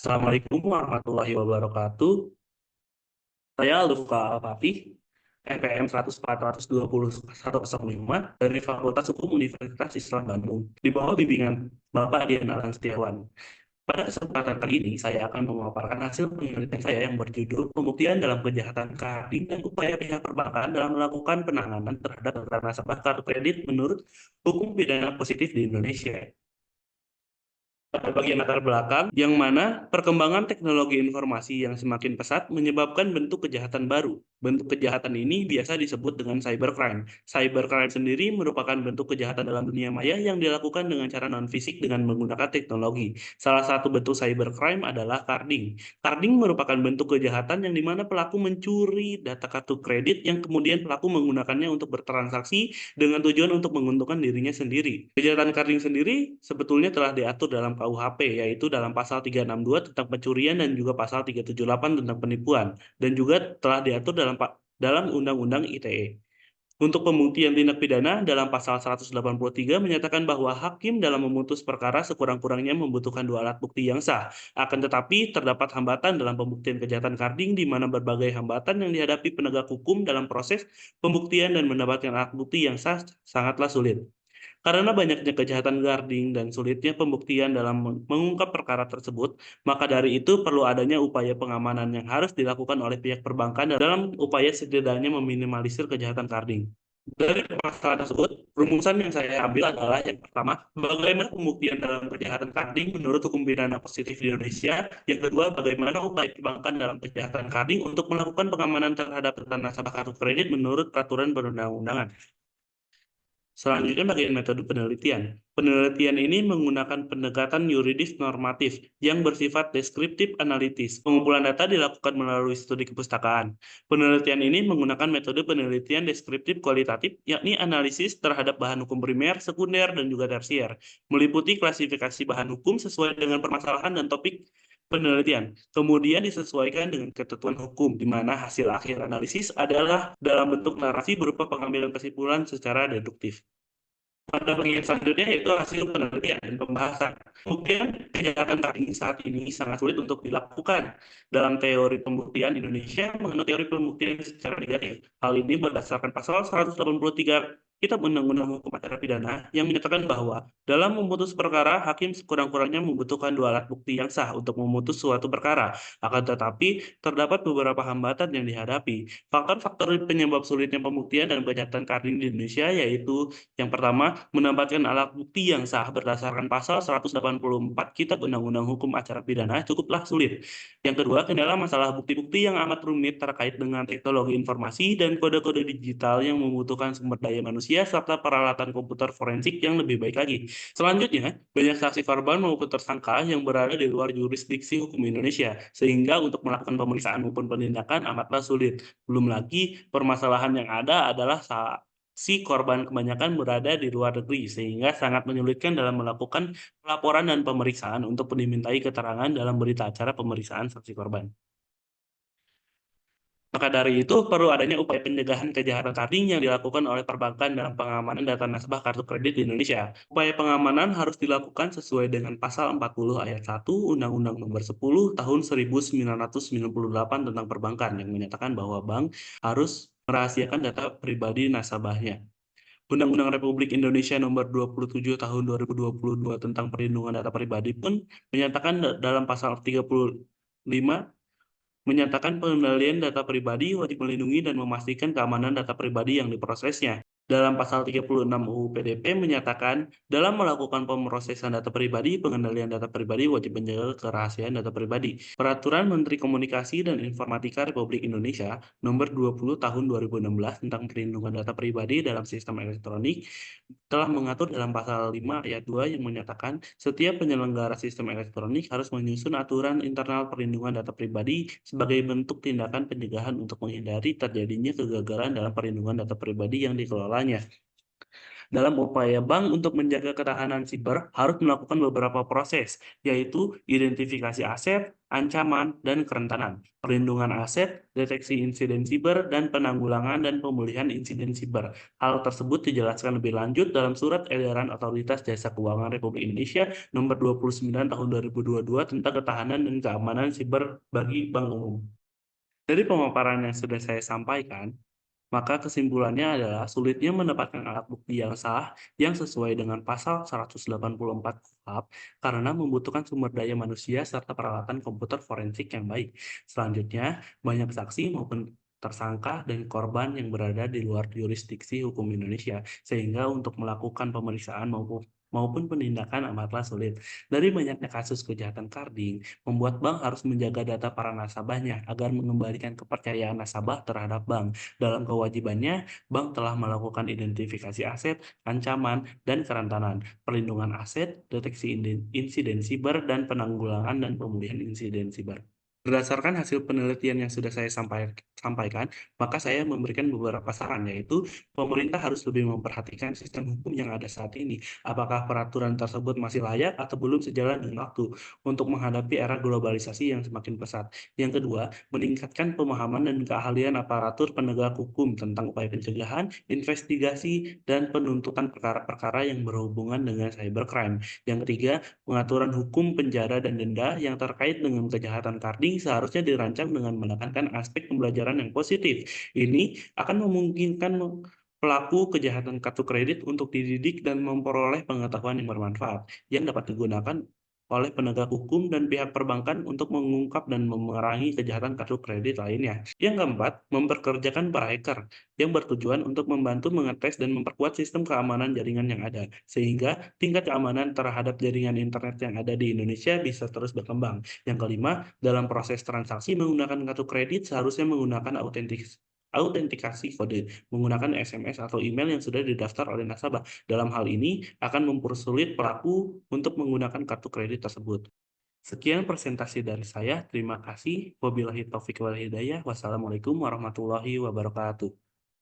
Assalamualaikum warahmatullahi wabarakatuh. Saya Lufka Al-Fatih, NPM 104-12105 dari Fakultas Hukum Universitas Islam Bandung, di bawah bimbingan Bapak Dian Alan Setiawan. Pada kesempatan kali ini, saya akan memaparkan hasil penelitian saya yang berjudul Pembuktian dalam Kejahatan Carding dan Upaya Pihak Perbankan dalam Melakukan Penanganan Terhadap Data Nasabah Kartu Kredit menurut Hukum Pidana Positif di Indonesia. Pada bagian latar belakang, yang mana perkembangan teknologi informasi yang semakin pesat menyebabkan bentuk kejahatan baru. Bentuk kejahatan ini biasa disebut dengan cybercrime. Cybercrime sendiri merupakan bentuk kejahatan dalam dunia maya yang dilakukan dengan cara non-fisik dengan menggunakan teknologi. Salah satu bentuk cybercrime adalah carding. Carding merupakan bentuk kejahatan yang dimana pelaku mencuri data kartu kredit yang kemudian pelaku menggunakannya untuk bertransaksi dengan tujuan untuk menguntungkan dirinya sendiri. Kejahatan carding sendiri sebetulnya telah diatur dalam KUHP, yaitu dalam pasal 362 tentang pencurian dan juga pasal 378 tentang penipuan, dan juga telah diatur dalam Undang-Undang ITE. Untuk pembuktian tindak pidana, dalam pasal 183 menyatakan bahwa hakim dalam memutus perkara sekurang-kurangnya membutuhkan dua alat bukti yang sah. Akan tetapi, terdapat hambatan dalam pembuktian kejahatan carding di mana berbagai hambatan yang dihadapi penegak hukum dalam proses pembuktian dan mendapatkan alat bukti yang sah sangatlah sulit. Karena banyaknya kejahatan guarding dan sulitnya pembuktian dalam mengungkap perkara tersebut, maka dari itu perlu adanya upaya pengamanan yang harus dilakukan oleh pihak perbankan dalam upaya setidaknya meminimalisir kejahatan guarding. Dari pasal tersebut, rumusan yang saya ambil adalah yang pertama, bagaimana pembuktian dalam kejahatan carding menurut hukum pidana positif di Indonesia. Yang kedua, bagaimana upaya perbankan dalam kejahatan carding untuk melakukan pengamanan terhadap data nasabah kartu kredit menurut peraturan perundang-undangan. Selanjutnya bagian metode penelitian. Penelitian ini menggunakan pendekatan yuridis normatif yang bersifat deskriptif analitis. Pengumpulan data dilakukan melalui studi kepustakaan. Penelitian ini menggunakan metode penelitian deskriptif kualitatif, yakni analisis terhadap bahan hukum primer, sekunder, dan juga tersier, meliputi klasifikasi bahan hukum sesuai dengan permasalahan dan topik penelitian. Kemudian disesuaikan dengan ketentuan hukum, di mana hasil akhir analisis adalah dalam bentuk narasi berupa pengambilan kesimpulan secara deduktif. Pada bagian selanjutnya yaitu hasil penelitian dan pembahasan. Kemudian kejahatan coding saat ini sangat sulit untuk dilakukan dalam teori pembuktian Indonesia mengenai teori pembuktian secara negatif. Hal ini berdasarkan pasal 183 Kitab Undang-Undang Hukum Acara Pidana yang menyatakan bahwa dalam memutus perkara, hakim sekurang-kurangnya membutuhkan dua alat bukti yang sah untuk memutus suatu perkara. Akan tetapi, terdapat beberapa hambatan yang dihadapi. Faktor-faktor penyebab sulitnya pembuktian dan kejahatan coding di Indonesia yaitu yang pertama, menempatkan alat bukti yang sah berdasarkan pasal 184 Kitab Undang-Undang Hukum Acara Pidana cukuplah sulit. Yang kedua, kendala masalah bukti-bukti yang amat rumit terkait dengan teknologi informasi dan kode-kode digital yang membutuhkan sumber daya manusia serta peralatan komputer forensik yang lebih baik lagi. Selanjutnya, banyak saksi korban maupun tersangka yang berada di luar jurisdiksi hukum Indonesia, sehingga untuk melakukan pemeriksaan maupun penindakan amatlah sulit. Belum lagi, permasalahan yang ada adalah si korban kebanyakan berada di luar negeri, sehingga sangat menyulitkan dalam melakukan pelaporan dan pemeriksaan untuk dimintai keterangan dalam berita acara pemeriksaan saksi korban. Maka dari itu, perlu adanya upaya pencegahan kejahatan carding yang dilakukan oleh perbankan dalam pengamanan data nasabah kartu kredit di Indonesia. Upaya pengamanan harus dilakukan sesuai dengan pasal 40 ayat 1 Undang-Undang Nomor 10 Tahun 1998 tentang perbankan yang menyatakan bahwa bank harus merahasiakan data pribadi nasabahnya. Undang-Undang Republik Indonesia Nomor 27 Tahun 2022 tentang Perlindungan Data Pribadi pun menyatakan dalam pasal 35 menyatakan pengendalian data pribadi wajib melindungi dan memastikan keamanan data pribadi yang diprosesnya. Dalam pasal 36 UU PDP menyatakan, dalam melakukan pemrosesan data pribadi, pengendalian data pribadi wajib menjaga kerahasiaan data pribadi. Peraturan Menteri Komunikasi dan Informatika Republik Indonesia Nomor 20 Tahun 2016 tentang perlindungan data pribadi dalam sistem elektronik telah mengatur dalam pasal 5 ayat 2 yang menyatakan setiap penyelenggara sistem elektronik harus menyusun aturan internal perlindungan data pribadi sebagai bentuk tindakan pencegahan untuk menghindari terjadinya kegagalan dalam perlindungan data pribadi yang dikelolanya. Dalam upaya bank untuk menjaga ketahanan siber harus melakukan beberapa proses, yaitu identifikasi aset, ancaman, dan kerentanan, perlindungan aset, deteksi insiden siber, dan penanggulangan dan pemulihan insiden siber. Hal tersebut dijelaskan lebih lanjut dalam Surat Edaran Otoritas Jasa Keuangan Republik Indonesia Nomor 29 Tahun 2022 tentang ketahanan dan keamanan siber bagi bank umum. Dari pemaparan yang sudah saya sampaikan, maka kesimpulannya adalah sulitnya mendapatkan alat bukti yang sah yang sesuai dengan pasal 184 KUHP karena membutuhkan sumber daya manusia serta peralatan komputer forensik yang baik. Selanjutnya, banyak saksi maupun tersangka dan korban yang berada di luar jurisdiksi hukum Indonesia, sehingga untuk melakukan pemeriksaan maupun penindakan amatlah sulit. Dari banyaknya kasus kejahatan carding, membuat bank harus menjaga data para nasabahnya agar mengembalikan kepercayaan nasabah terhadap bank. Dalam kewajibannya, bank telah melakukan identifikasi aset, ancaman, dan kerentanan, perlindungan aset, deteksi insiden siber, dan penanggulangan dan pemulihan insiden siber. Berdasarkan hasil penelitian yang sudah saya sampaikan, maka saya memberikan beberapa saran, yaitu pemerintah harus lebih memperhatikan sistem hukum yang ada saat ini. Apakah peraturan tersebut masih layak atau belum sejalan dengan waktu untuk menghadapi era globalisasi yang semakin pesat. Yang kedua, meningkatkan pemahaman dan keahlian aparatur penegak hukum tentang upaya pencegahan, investigasi, dan penuntutan perkara-perkara yang berhubungan dengan cybercrime. Yang ketiga, pengaturan hukum penjara dan denda yang terkait dengan kejahatan carding seharusnya dirancang dengan menekankan aspek pembelajaran yang positif. Ini akan memungkinkan pelaku kejahatan kartu kredit untuk dididik dan memperoleh pengetahuan yang bermanfaat yang dapat digunakan oleh penegak hukum dan pihak perbankan untuk mengungkap dan memerangi kejahatan kartu kredit lainnya. Yang keempat, memperkerjakan para hacker yang bertujuan untuk membantu mengetes dan memperkuat sistem keamanan jaringan yang ada, sehingga tingkat keamanan terhadap jaringan internet yang ada di Indonesia bisa terus berkembang. Yang kelima, dalam proses transaksi menggunakan kartu kredit seharusnya menggunakan autentikasi kode, menggunakan SMS atau email yang sudah didaftar oleh nasabah. Dalam hal ini akan mempersulit pelaku untuk menggunakan kartu kredit tersebut. Sekian presentasi dari saya. Terima kasih. Wabillahi taufiq wal hidayah. Wassalamualaikum warahmatullahi wabarakatuh.